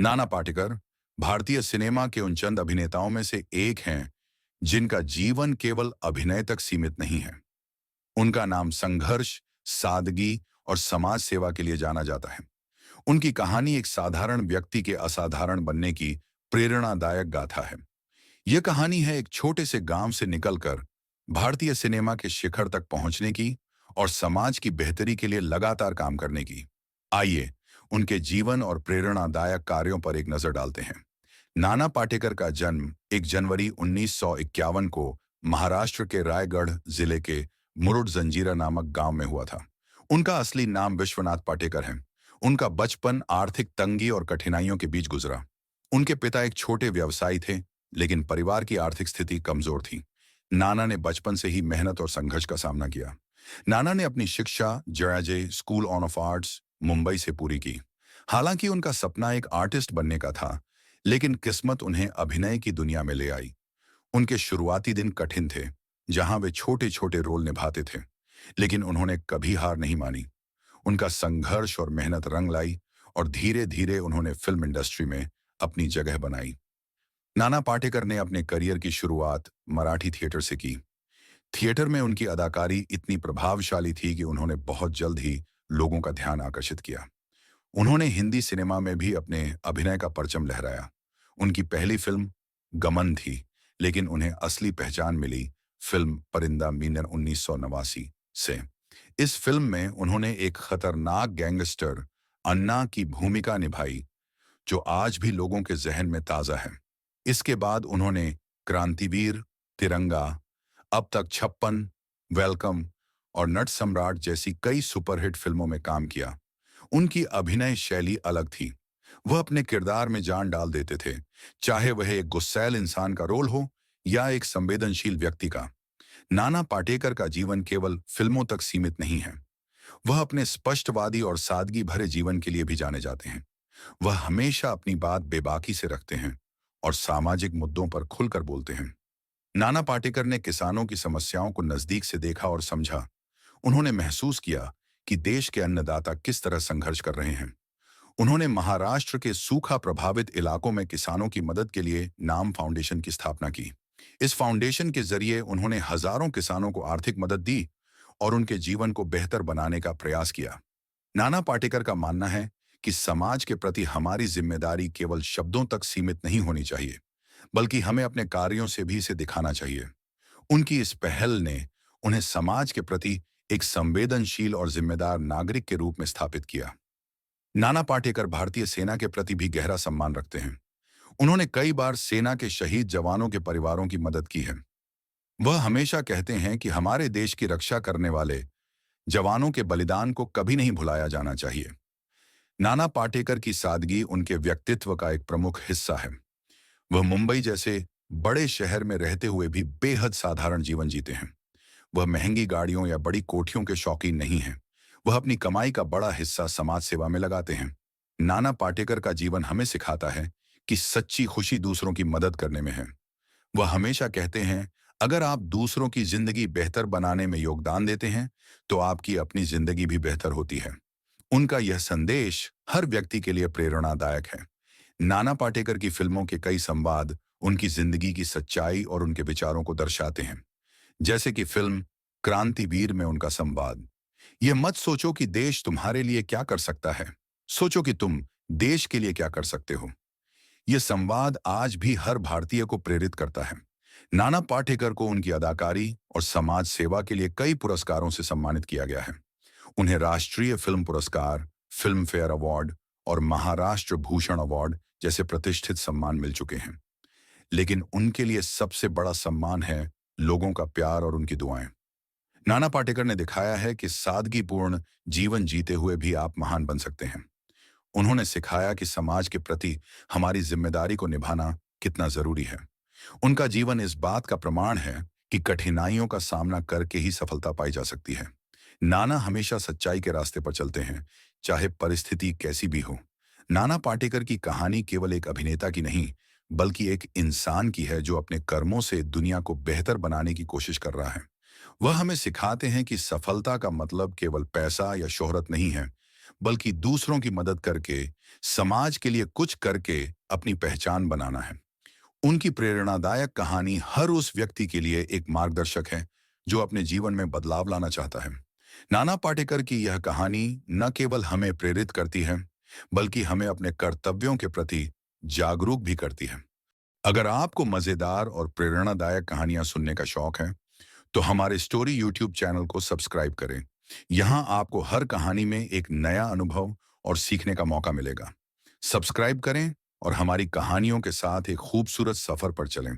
नाना पाटेकर भारतीय सिनेमा के उन चंद अभिनेताओं में से एक हैं जिनका जीवन केवल अभिनय तक सीमित नहीं है। उनका नाम संघर्ष, सादगी और समाज सेवा के लिए जाना जाता है। उनकी कहानी एक साधारण व्यक्ति के असाधारण बनने की प्रेरणादायक गाथा है। यह कहानी है एक छोटे से गांव से निकलकर भारतीय सिनेमा के शिखर तक पहुंचने की और समाज की बेहतरी के लिए लगातार काम करने की। आइए उनके जीवन और प्रेरणादायक कार्यों पर एक नजर डालते हैं। नाना पाटेकर का जन्म 1 जनवरी 1951 को महाराष्ट्र के रायगढ़ जिले के मुरुड जंजीरा नामक गांव में हुआ था। उनका असली नाम विश्वनाथ पाटेकर है। उनका बचपन आर्थिक तंगी और कठिनाइयों के बीच गुजरा। उनके पिता एक छोटे व्यवसायी थे, लेकिन परिवार की आर्थिक स्थिति कमजोर थी। नाना ने बचपन से ही मेहनत और संघर्ष का सामना किया। नाना ने अपनी शिक्षा जयाजय स्कूल ऑफ आर्ट्स मुंबई से पूरी की। हालांकि उनका सपना एक आर्टिस्ट बनने का था, लेकिन किस्मत उन्हें अभिनय की दुनिया में ले आई। उनके शुरुआती दिन कठिन थे, जहां वे छोटे छोटे रोल निभाते थे, लेकिन उन्होंने कभी हार नहीं मानी। उनका संघर्ष और मेहनत रंग लाई और धीरे धीरे उन्होंने फिल्म इंडस्ट्री में अपनी जगह बनाई। नाना पाटेकर ने अपने करियर की शुरुआत मराठी थिएटर से की। थिएटर में उनकी अदाकारी इतनी प्रभावशाली थी कि उन्होंने बहुत जल्द ही लोगों का ध्यान आकर्षित किया। उन्होंने हिंदी सिनेमा में भी अपने अभिनय का परचम लहराया। उनकी पहली फिल्म गमन थी, लेकिन उन्हें असली पहचान मिली फिल्म परिंदा मीनर 1989 से। इस फिल्म में उन्होंने एक खतरनाक गैंगस्टर अन्ना की भूमिका निभाई, जो आज भी लोगों के जहन में ताजा है। इसके बाद उन्होंने क्रांतिवीर, तिरंगा, अब तक 56, वेलकम और नट सम्राट जैसी कई सुपरहिट फिल्मों में काम किया। उनकी अभिनय शैली अलग थी। वह अपने किरदार में जान डाल देते थे, चाहे वह एक गुस्सैल इंसान का रोल हो या एक संवेदनशील व्यक्ति का। नाना पाटेकर का जीवन केवल फिल्मों तक सीमित नहीं है। वह अपने स्पष्टवादी और सादगी भरे जीवन के लिए भी जाने जाते हैं। वह हमेशा अपनी बात बेबाकी से रखते हैं और सामाजिक मुद्दों पर खुलकर बोलते हैं। नाना पाटेकर ने किसानों की समस्याओं को नजदीक से देखा और समझा। उन्होंने महसूस किया कि देश के अन्नदाता किस तरह संघर्ष कर रहे हैं। उन्होंने महाराष्ट्र के सूखा प्रभावित इलाकों में किसानों की मदद के लिए नाम फाउंडेशन की स्थापना की। इस फाउंडेशन के जरिए उन्होंने हजारों किसानों को आर्थिक मदद दी और उनके जीवन को बेहतर बनाने का प्रयास किया। नाना पाटेकर का मानना है कि समाज के प्रति हमारी जिम्मेदारी केवल शब्दों तक सीमित नहीं होनी चाहिए, बल्कि हमें अपने कार्यों से भी इसे दिखाना चाहिए। उनकी इस पहल ने उन्हें समाज के प्रति एक संवेदनशील और जिम्मेदार नागरिक के रूप में स्थापित किया। नाना पाटेकर भारतीय सेना के प्रति भी गहरा सम्मान रखते हैं। उन्होंने कई बार सेना के शहीद जवानों के परिवारों की मदद की है। वह हमेशा कहते हैं कि हमारे देश की रक्षा करने वाले जवानों के बलिदान को कभी नहीं भुलाया जाना चाहिए। नाना पाटेकर की सादगी उनके व्यक्तित्व का एक प्रमुख हिस्सा है। वह मुंबई जैसे बड़े शहर में रहते हुए भी बेहद साधारण जीवन जीते हैं। वह महंगी गाड़ियों या बड़ी कोठियों के शौकीन नहीं हैं। वह अपनी कमाई का बड़ा हिस्सा समाज सेवा में लगाते हैं। नाना पाटेकर का जीवन हमें सिखाता है कि सच्ची खुशी दूसरों की मदद करने में है। वह हमेशा कहते हैं, अगर आप दूसरों की जिंदगी बेहतर बनाने में योगदान देते हैं, तो आपकी अपनी जिंदगी भी बेहतर होती है। उनका यह संदेश हर व्यक्ति के लिए प्रेरणादायक है। नाना पाटेकर की फिल्मों के कई संवाद उनकी जिंदगी की सच्चाई और उनके विचारों को दर्शाते हैं। जैसे कि फिल्म क्रांतिवीर में उनका संवाद, यह मत सोचो कि देश तुम्हारे लिए क्या कर सकता है, सोचो कि तुम देश के लिए क्या कर सकते हो। यह संवाद आज भी हर भारतीय को प्रेरित करता है। नाना पाटेकर को उनकी अदाकारी और समाज सेवा के लिए कई पुरस्कारों से सम्मानित किया गया है। उन्हें राष्ट्रीय फिल्म पुरस्कार, फिल्म फेयर अवार्ड और महाराष्ट्र भूषण अवार्ड जैसे प्रतिष्ठित सम्मान मिल चुके हैं। लेकिन उनके लिए सबसे बड़ा सम्मान है लोगों का प्यार और उनकी दुआएं। नाना पाटेकर ने दिखाया है कि सादगीपूर्ण जीवन जीते हुए भी आप महान बन सकते हैं। उन्होंने सिखाया कि समाज के प्रति हमारी जिम्मेदारी को निभाना कितना जरूरी है। उनका जीवन इस बात का प्रमाण है कि कठिनाइयों का सामना करके ही सफलता पाई जा सकती है। नाना हमेशा सच्चाई के रास्ते पर चलते हैं, चाहे परिस्थिति कैसी भी हो। नाना पाटेकर की कहानी केवल एक अभिनेता की नहीं, बल्कि एक इंसान की है जो अपने कर्मों से दुनिया को बेहतर बनाने की कोशिश कर रहा है। वह हमें सिखाते हैं कि सफलता का मतलब केवल पैसा या शोहरत नहीं है, बल्कि दूसरों की मदद करके, समाज के लिए कुछ करके अपनी पहचान बनाना है। उनकी प्रेरणादायक कहानी हर उस व्यक्ति के लिए एक मार्गदर्शक है जो अपने जीवन में बदलाव लाना चाहता है। नाना पाटेकर की यह कहानी न केवल हमें प्रेरित करती है, बल्कि हमें अपने कर्तव्यों के प्रति जागरूक भी करती है। अगर आपको मजेदार और प्रेरणादायक कहानियां सुनने का शौक है, तो हमारे स्टोरी यूट्यूब चैनल को सब्सक्राइब करें। यहाँ आपको हर कहानी में एक नया अनुभव और सीखने का मौका मिलेगा। सब्सक्राइब करें और हमारी कहानियों के साथ एक खूबसूरत सफर पर चलें।